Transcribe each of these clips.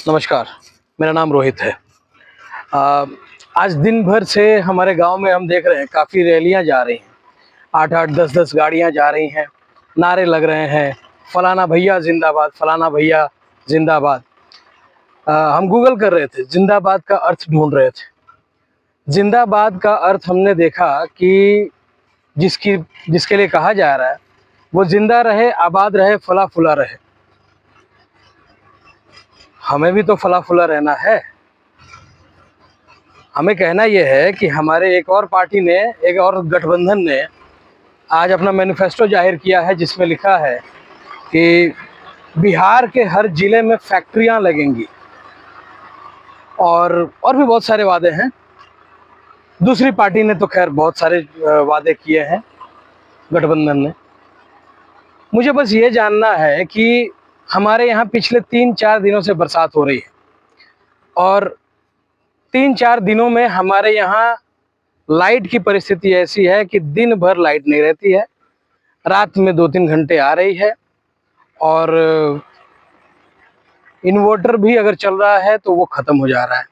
नमस्कार, मेरा नाम रोहित है। अ, आज दिन भर से हमारे गांव में हम देख रहे हैं काफ़ी रैलियां जा रही हैं। 8-8, 10-10 गाड़ियां जा रही हैं, नारे लग रहे हैं, फलाना भैया जिंदाबाद, फलाना भैया जिंदाबाद। हम गूगल कर रहे थे, जिंदाबाद का अर्थ ढूंढ रहे थे। जिंदाबाद का अर्थ हमने देखा कि जिसकी जिसके लिए कहा जा रहा है वो जिंदा रहे, आबाद रहे, फला फुला रहे। हमें भी तो फला फुला रहना है। हमें कहना यह है कि हमारे एक और पार्टी ने, एक और गठबंधन ने आज अपना मैनिफेस्टो जाहिर किया है, जिसमें लिखा है कि बिहार के हर जिले में फैक्ट्रियां लगेंगी और भी बहुत सारे वादे हैं। दूसरी पार्टी ने तो खैर बहुत सारे वादे किए हैं गठबंधन ने। मुझे बस ये जानना है कि हमारे यहाँ पिछले 3-4 दिनों से बरसात हो रही है और 3-4 दिनों में हमारे यहाँ लाइट की परिस्थिति ऐसी है कि दिन भर लाइट नहीं रहती है, रात में 2-3 घंटे आ रही है और इन्वर्टर भी अगर चल रहा है तो वो ख़त्म हो जा रहा है।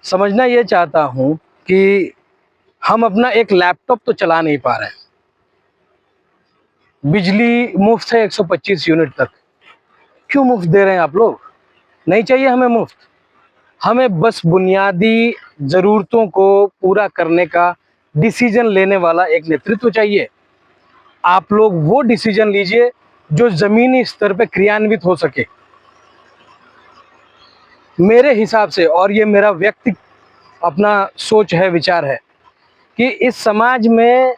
समझना ये चाहता हूँ कि हम अपना एक लैपटॉप तो चला नहीं पा रहे हैं। बिजली मुफ्त है 125 यूनिट तक। क्यों मुफ्त दे रहे हैं आप लोग? नहीं चाहिए हमें मुफ्त। हमें बस बुनियादी ज़रूरतों को पूरा करने का डिसीजन लेने वाला एक नेतृत्व चाहिए। आप लोग वो डिसीजन लीजिए जो ज़मीनी स्तर पे क्रियान्वित हो सके। मेरे हिसाब से, और ये मेरा व्यक्ति अपना सोच है, विचार है, कि इस समाज में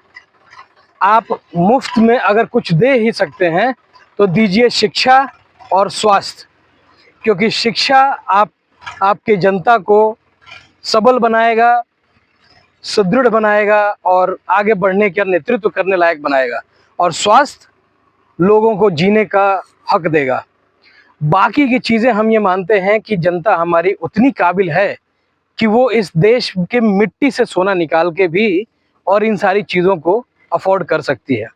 आप मुफ्त में अगर कुछ दे ही सकते हैं तो दीजिए शिक्षा और स्वास्थ्य। क्योंकि शिक्षा आपके जनता को सबल बनाएगा, सुदृढ़ बनाएगा और आगे बढ़ने का नेतृत्व करने लायक बनाएगा, और स्वास्थ्य लोगों को जीने का हक देगा। बाकी की चीज़ें हम ये मानते हैं कि जनता हमारी उतनी काबिल है कि वो इस देश के मिट्टी से सोना निकाल के भी और इन सारी चीज़ों को अफोर्ड कर सकती है।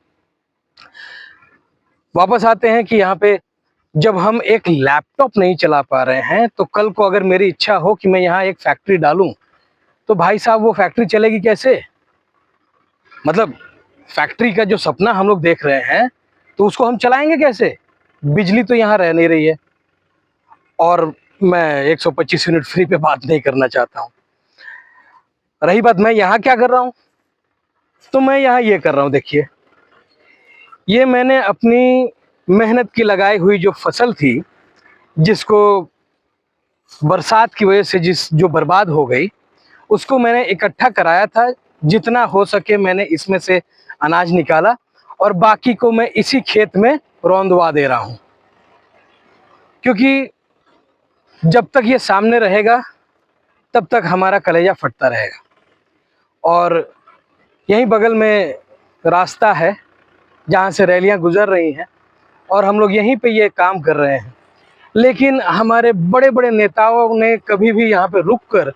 वापस आते हैं कि यहाँ पे जब हम एक लैपटॉप नहीं चला पा रहे हैं तो कल को अगर मेरी इच्छा हो कि मैं यहाँ एक फैक्ट्री डालूं तो भाई साहब वो फैक्ट्री चलेगी कैसे? मतलब फैक्ट्री का जो सपना हम लोग देख रहे हैं तो उसको हम चलाएंगे कैसे? बिजली तो यहाँ रह नहीं रही है। और मैं 125 यूनिट फ्री पे बात नहीं करना चाहता हूँ। रही बात मैं यहाँ क्या कर रहा हूँ, तो मैं यहाँ ये कर रहा हूँ। देखिए, ये मैंने अपनी मेहनत की लगाई हुई जो फसल थी, जिसको बरसात की वजह से जो बर्बाद हो गई, उसको मैंने इकट्ठा कराया था। जितना हो सके मैंने इसमें से अनाज निकाला और बाकी को मैं इसी खेत में रौंदवा दे रहा हूँ। क्योंकि जब तक ये सामने रहेगा तब तक हमारा कलेजा फटता रहेगा। और यहीं बगल में रास्ता है जहाँ से रैलियाँ गुजर रही हैं और हम लोग यहीं पे ये काम कर रहे हैं। लेकिन हमारे बड़े बड़े नेताओं ने कभी भी यहाँ पे रुक कर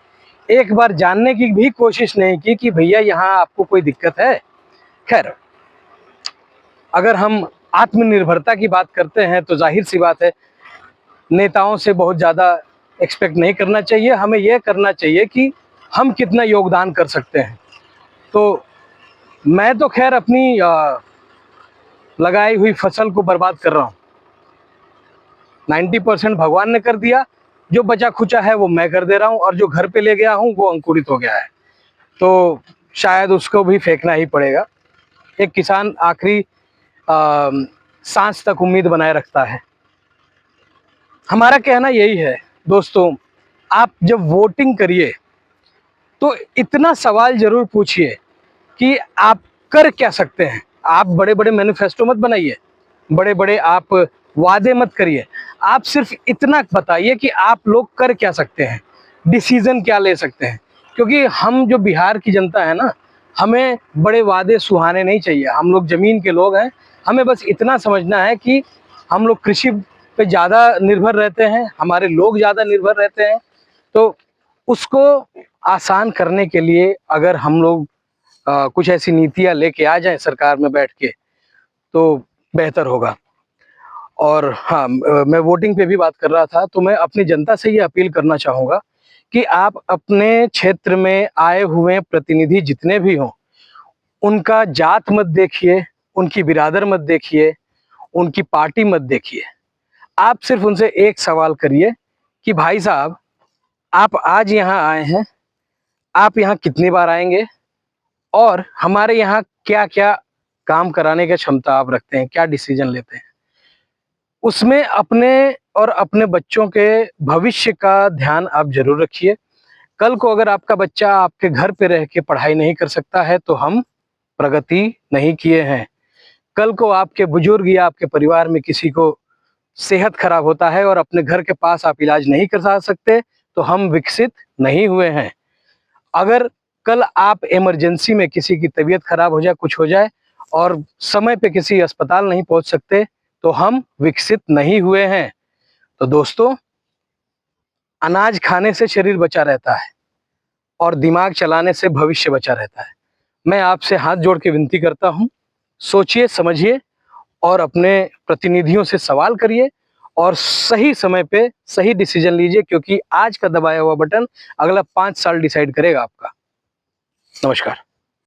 एक बार जानने की भी कोशिश नहीं की कि भैया यहाँ आपको कोई दिक्कत है। खैर, अगर हम आत्मनिर्भरता की बात करते हैं तो जाहिर सी बात है, नेताओं से बहुत ज़्यादा एक्सपेक्ट नहीं करना चाहिए। हमें यह करना चाहिए कि हम कितना योगदान कर सकते हैं। तो मैं तो खैर अपनी लगाई हुई फसल को बर्बाद कर रहा हूँ। 90% भगवान ने कर दिया, जो बचा खुचा है वो मैं कर दे रहा हूँ, और जो घर पे ले गया हूँ वो अंकुरित हो गया है, तो शायद उसको भी फेंकना ही पड़ेगा। एक किसान आखिरी सांस तक उम्मीद बनाए रखता है। हमारा कहना यही है दोस्तों, आप जब वोटिंग करिए तो इतना सवाल जरूर पूछिए कि आप कर क्या सकते हैं। आप बड़े बड़े मैनिफेस्टो मत बनाइए, बड़े बड़े आप वादे मत करिए। आप सिर्फ इतना बताइए कि आप लोग कर क्या सकते हैं, डिसीजन क्या ले सकते हैं। क्योंकि हम जो बिहार की जनता है ना, हमें बड़े वादे सुहाने नहीं चाहिए। हम लोग ज़मीन के लोग हैं। हमें बस इतना समझना है कि हम लोग कृषि पे ज़्यादा निर्भर रहते हैं, हमारे लोग ज़्यादा निर्भर रहते हैं। तो उसको आसान करने के लिए अगर हम लोग कुछ ऐसी नीतियाँ लेके आ जाएं सरकार में बैठ के तो बेहतर होगा। और हाँ, मैं वोटिंग पे भी बात कर रहा था, तो मैं अपनी जनता से ये अपील करना चाहूँगा कि आप अपने क्षेत्र में आए हुए प्रतिनिधि जितने भी हों, उनका जात मत देखिए, उनकी बिरादर मत देखिए, उनकी पार्टी मत देखिए। आप सिर्फ उनसे एक सवाल करिए कि भाई साहब, आप आज यहाँ आए हैं, आप यहाँ कितनी बार आएँगे और हमारे यहाँ क्या-क्या काम कराने की क्षमता आप रखते हैं, क्या डिसीज़न लेते हैं? उसमें अपने और अपने बच्चों के भविष्य का ध्यान आप ज़रूर रखिए। कल को अगर आपका बच्चा आपके घर पे रह के पढ़ाई नहीं कर सकता है, तो हम प्रगति नहीं किए हैं। कल को आपके बुजुर्ग या आपके परिवार में किसी को सेहत खराब होता है और अपने घर के पास आप इलाज नहीं करवा सकते, तो हम विकसित नहीं हुए हैं। अगर कल आप इमरजेंसी में किसी की तबीयत खराब हो जाए, कुछ हो जाए और समय पे किसी अस्पताल नहीं पहुंच सकते, तो हम विकसित नहीं हुए हैं। तो दोस्तों, अनाज खाने से शरीर बचा रहता है और दिमाग चलाने से भविष्य बचा रहता है। मैं आपसे हाथ जोड़ के विनती करता हूँ, सोचिए, समझिए और अपने प्रतिनिधियों से सवाल करिए और सही समय पे सही डिसीजन लीजिए, क्योंकि आज का दबाया हुआ बटन अगला 5 साल डिसाइड करेगा आपका। नमस्कार।